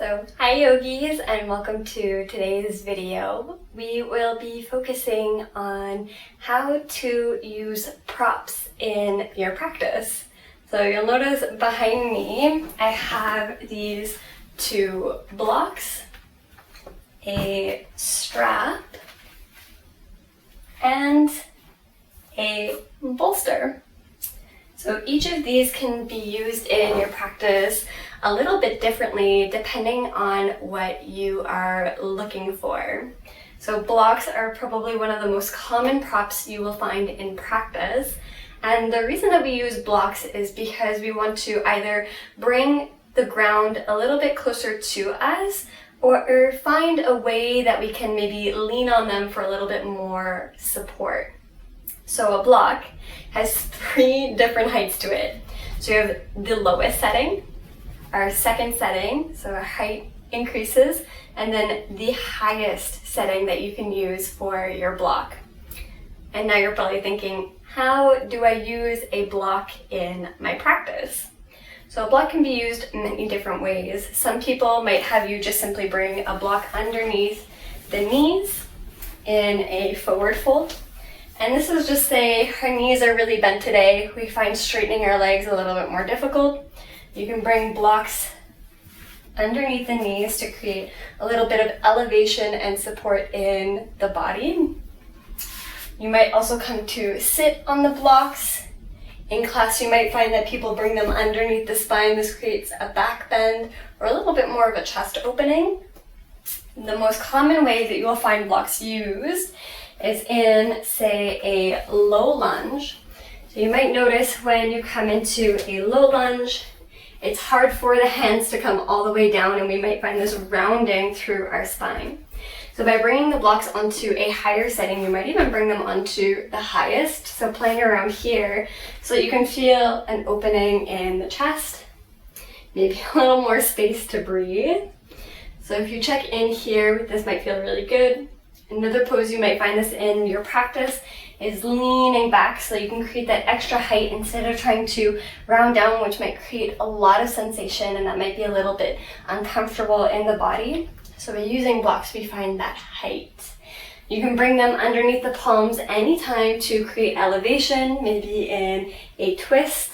So, hi yogis and welcome to today's video. We will be focusing on how to use props in your practice. So you'll notice behind me I have these two blocks, a strap, and a bolster. So each of these can be used in your practice a little bit differently depending on what you are looking for. So blocks are probably one of the most common props you will find in practice. And the reason that we use blocks is because we want to either bring the ground a little bit closer to us or find a way that we can maybe lean on them for a little bit more support. So a block has three different heights to it. So you have the lowest setting, our second setting, so our height increases, and then the highest setting that you can use for your block. And now you're probably thinking, how do I use a block in my practice? So a block can be used many different ways. Some people might have you just simply bring a block underneath the knees in a forward fold. And this is just say our knees are really bent today. We find straightening our legs a little bit more difficult. You can bring blocks underneath the knees to create a little bit of elevation and support in the body. You might also come to sit on the blocks. In class, you might find that people bring them underneath the spine. This creates a back bend or a little bit more of a chest opening. The most common way that you will find blocks used is in, say, a low lunge. So you might notice when you come into a low lunge, it's hard for the hands to come all the way down, and we might find this rounding through our spine. So by bringing the blocks onto a higher setting, you might even bring them onto the highest, so playing around here, so that you can feel an opening in the chest, maybe a little more space to breathe. So if you check in here, this might feel really good. Another pose you might find this in your practice is leaning back so you can create that extra height instead of trying to round down, which might create a lot of sensation and that might be a little bit uncomfortable in the body. So by using blocks, we find that height. You can bring them underneath the palms anytime to create elevation, maybe in a twist.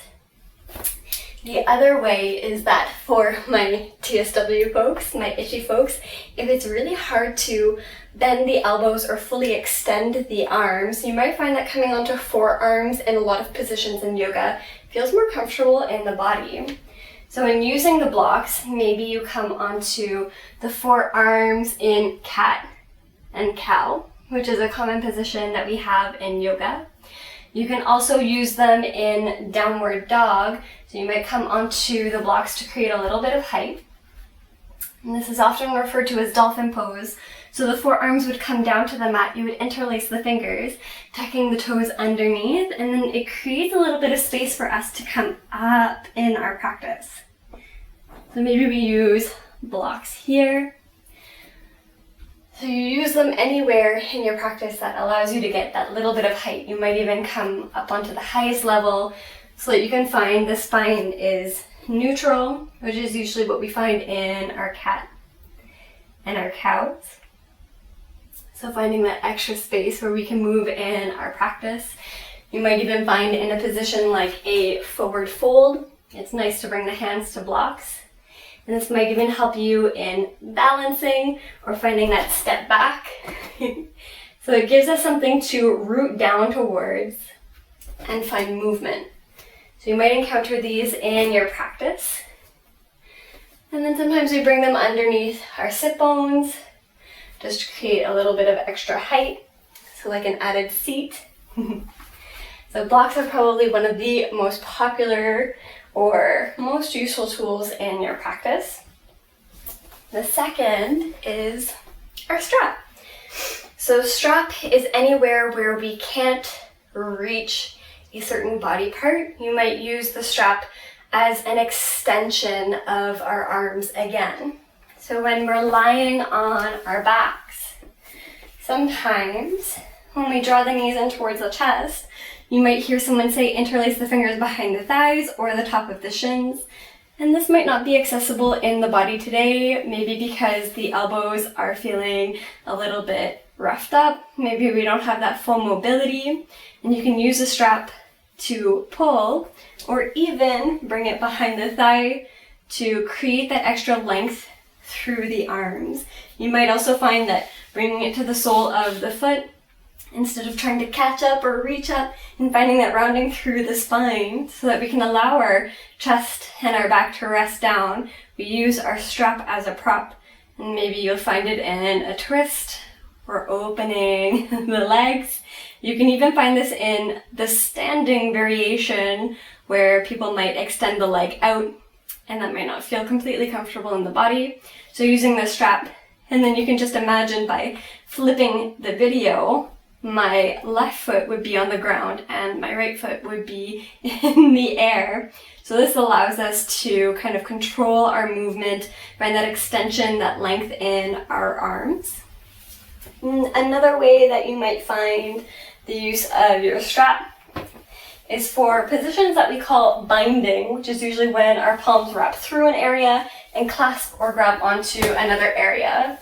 The other way is that for my TSW folks, my itchy folks, if it's really hard to bend the elbows or fully extend the arms, you might find that coming onto forearms in a lot of positions in yoga feels more comfortable in the body. So in using the blocks, maybe you come onto the forearms in cat and cow, which is a common position that we have in yoga. You can also use them in downward dog. So you might come onto the blocks to create a little bit of height. And this is often referred to as dolphin pose. So the forearms would come down to the mat, you would interlace the fingers, tucking the toes underneath, and then it creates a little bit of space for us to come up in our practice. So maybe we use blocks here. So you use them anywhere in your practice that allows you to get that little bit of height. You might even come up onto the highest level so that you can find the spine is neutral, which is usually what we find in our cat and our cows. So finding that extra space where we can move in our practice. You might even find in a position like a forward fold, it's nice to bring the hands to blocks. And this might even help you in balancing or finding that step back. So it gives us something to root down towards and find movement. So you might encounter these in your practice. And then sometimes we bring them underneath our sit bones, just to create a little bit of extra height, so like an added seat. So blocks are probably one of the most popular or most useful tools in your practice. The second is our strap. So strap is anywhere where we can't reach a certain body part. You might use the strap as an extension of our arms again. So when we're lying on our backs, sometimes when we draw the knees in towards the chest, you might hear someone say interlace the fingers behind the thighs or the top of the shins. And this might not be accessible in the body today, maybe because the elbows are feeling a little bit roughed up. Maybe we don't have that full mobility, and you can use a strap to pull or even bring it behind the thigh to create that extra length through the arms. You might also find that bringing it to the sole of the foot, instead of trying to catch up or reach up, and finding that rounding through the spine so that we can allow our chest and our back to rest down, we use our strap as a prop. And maybe you'll find it in a twist or opening the legs. You can even find this in the standing variation where people might extend the leg out, and that might not feel completely comfortable in the body. So using the strap, and then you can just imagine by flipping the video, my left foot would be on the ground and my right foot would be in the air. So this allows us to kind of control our movement, find that extension, that length in our arms. Another way that you might find the use of your strap is for positions that we call binding, which is usually when our palms wrap through an area and clasp or grab onto another area.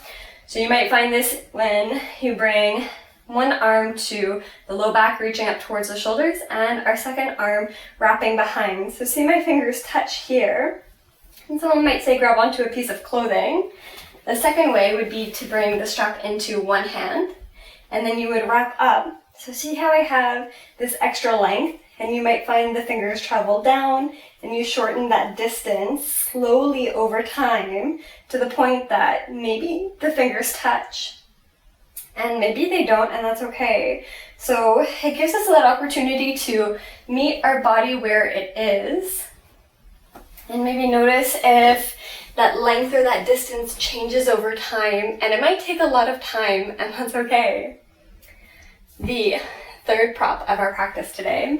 So you might find this when you bring one arm to the low back, reaching up towards the shoulders, and our second arm wrapping behind. So see my fingers touch here. And someone might say grab onto a piece of clothing. The second way would be to bring the strap into one hand, and then you would wrap up. So see how I have this extra length, and you might find the fingers travel down, and you shorten that distance slowly over time to the point that maybe the fingers touch. And maybe they don't, and that's okay. So it gives us that opportunity to meet our body where it is. And maybe notice if that length or that distance changes over time. And it might take a lot of time, and that's okay. The third prop of our practice today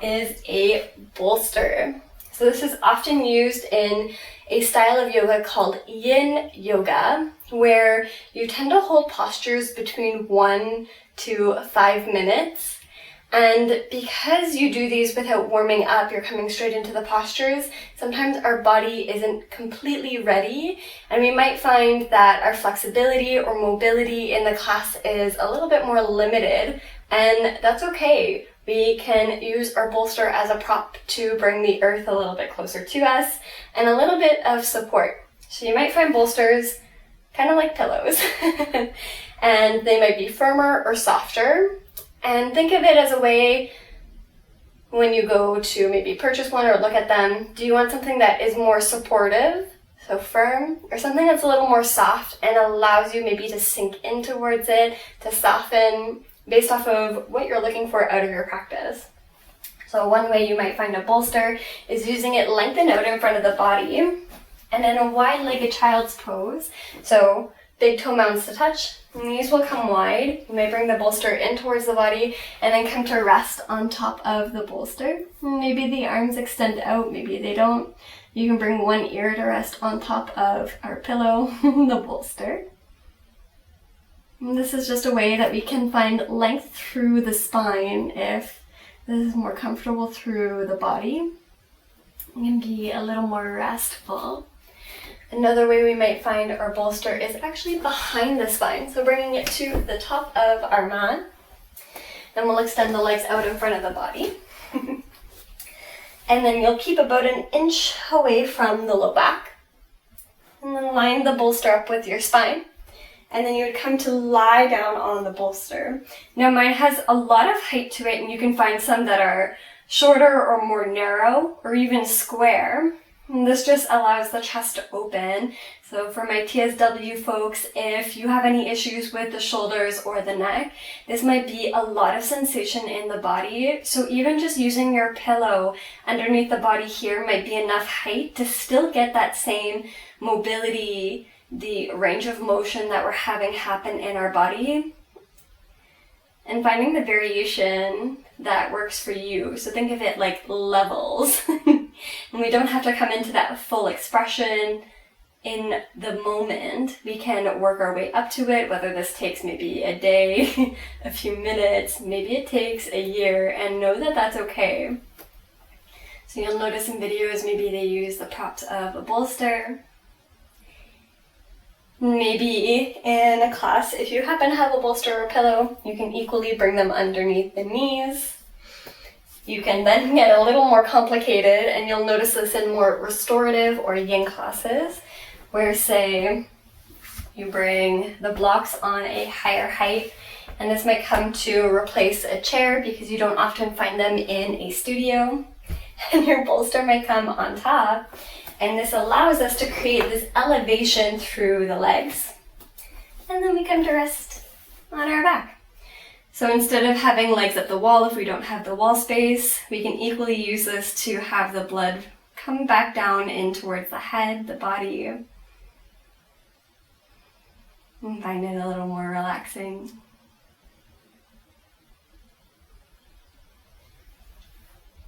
is a bolster. So this is often used in a style of yoga called yin yoga, where you tend to hold postures between 1 to 5 minutes. And because you do these without warming up, you're coming straight into the postures, sometimes our body isn't completely ready, and we might find that our flexibility or mobility in the class is a little bit more limited, and that's okay. We can use our bolster as a prop to bring the earth a little bit closer to us and a little bit of support. So you might find bolsters kind of like pillows and they might be firmer or softer. And think of it as a way when you go to maybe purchase one or look at them, do you want something that is more supportive, so firm, or something that's a little more soft and allows you maybe to sink in towards it, to soften, based off of what you're looking for out of your practice. So one way you might find a bolster is using it lengthened out in front of the body and in a wide-legged child's pose. So big toe mounds to touch, knees will come wide. You may bring the bolster in towards the body and then come to rest on top of the bolster. Maybe the arms extend out, maybe they don't. You can bring one ear to rest on top of our pillow, the bolster. And this is just a way that we can find length through the spine if this is more comfortable through the body. It can be a little more restful. Another way we might find our bolster is actually behind the spine. So bringing it to the top of our mat. Then we'll extend the legs out in front of the body. And then you'll keep about 1 inch away from the low back. And then line the bolster up with your spine. And then you would come to lie down on the bolster. Now mine has a lot of height to it, and you can find some that are shorter or more narrow or even square. And this just allows the chest to open. So for my TSW folks, if you have any issues with the shoulders or the neck, this might be a lot of sensation in the body. So even just using your pillow underneath the body here might be enough height to still get that same mobility, the range of motion that we're having happen in our body, and finding the variation that works for you. So think of it like levels. And we don't have to come into that full expression in the moment. We can work our way up to it, whether this takes maybe a day, a few minutes, maybe it takes a year, and know that that's okay. So you'll notice in videos maybe they use the props of a bolster. Maybe in a class, if you happen to have a bolster or a pillow, you can equally bring them underneath the knees. You can then get a little more complicated, and you'll notice this in more restorative or yin classes, where say you bring the blocks on a higher height, and this might come to replace a chair because you don't often find them in a studio, and your bolster might come on top, and this allows us to create this elevation through the legs, and then we come to rest on our back. So instead of having legs at the wall, if we don't have the wall space, we can equally use this to have the blood come back down in towards the head, the body, and find it a little more relaxing.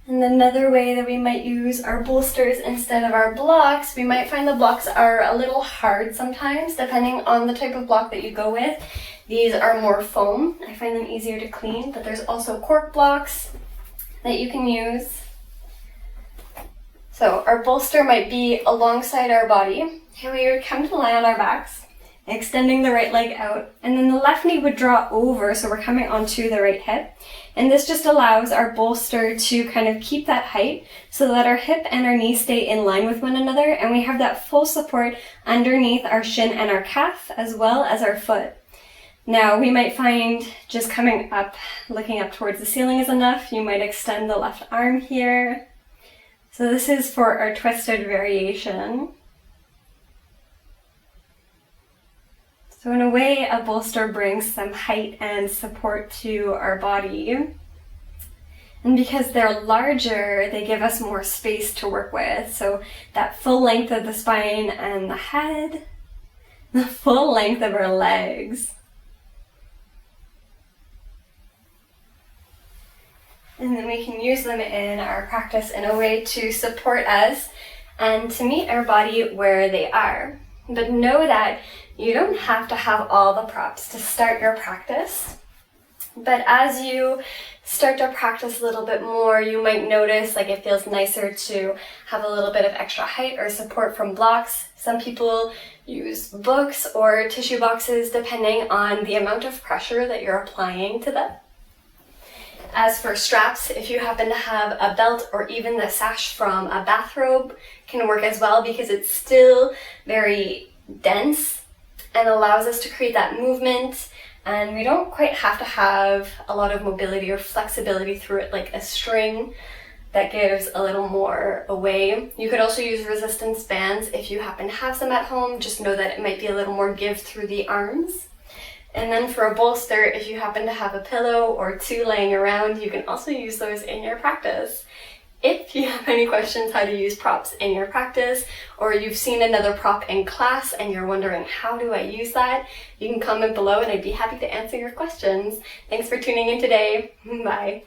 And another way that we might use our bolsters instead of our blocks, we might find the blocks are a little hard sometimes, depending on the type of block that you go with. These are more foam. I find them easier to clean, but there's also cork blocks that you can use. So our bolster might be alongside our body. Here we would come to lie on our backs, extending the right leg out, and then the left knee would draw over, so we're coming onto the right hip. And this just allows our bolster to kind of keep that height so that our hip and our knee stay in line with one another, and we have that full support underneath our shin and our calf, as well as our foot. Now, we might find just coming up, looking up towards the ceiling is enough. You might extend the left arm here. So this is for our twisted variation. So in a way, a bolster brings some height and support to our body. And because they're larger, they give us more space to work with. So that full length of the spine and the head, the full length of our legs. And then we can use them in our practice in a way to support us and to meet our body where they are. But know that you don't have to have all the props to start your practice. But as you start to practice a little bit more, you might notice like it feels nicer to have a little bit of extra height or support from blocks. Some people use books or tissue boxes depending on the amount of pressure that you're applying to them. As for straps, if you happen to have a belt or even the sash from a bathrobe can work as well because it's still very dense and allows us to create that movement, and we don't quite have to have a lot of mobility or flexibility through it like a string that gives a little more away. You could also use resistance bands if you happen to have some at home. Just know that it might be a little more give through the arms. And then for a bolster, if you happen to have a pillow or two laying around, you can also use those in your practice. If you have any questions how to use props in your practice, or you've seen another prop in class and you're wondering how do I use that, you can comment below and I'd be happy to answer your questions. Thanks for tuning in today. Bye.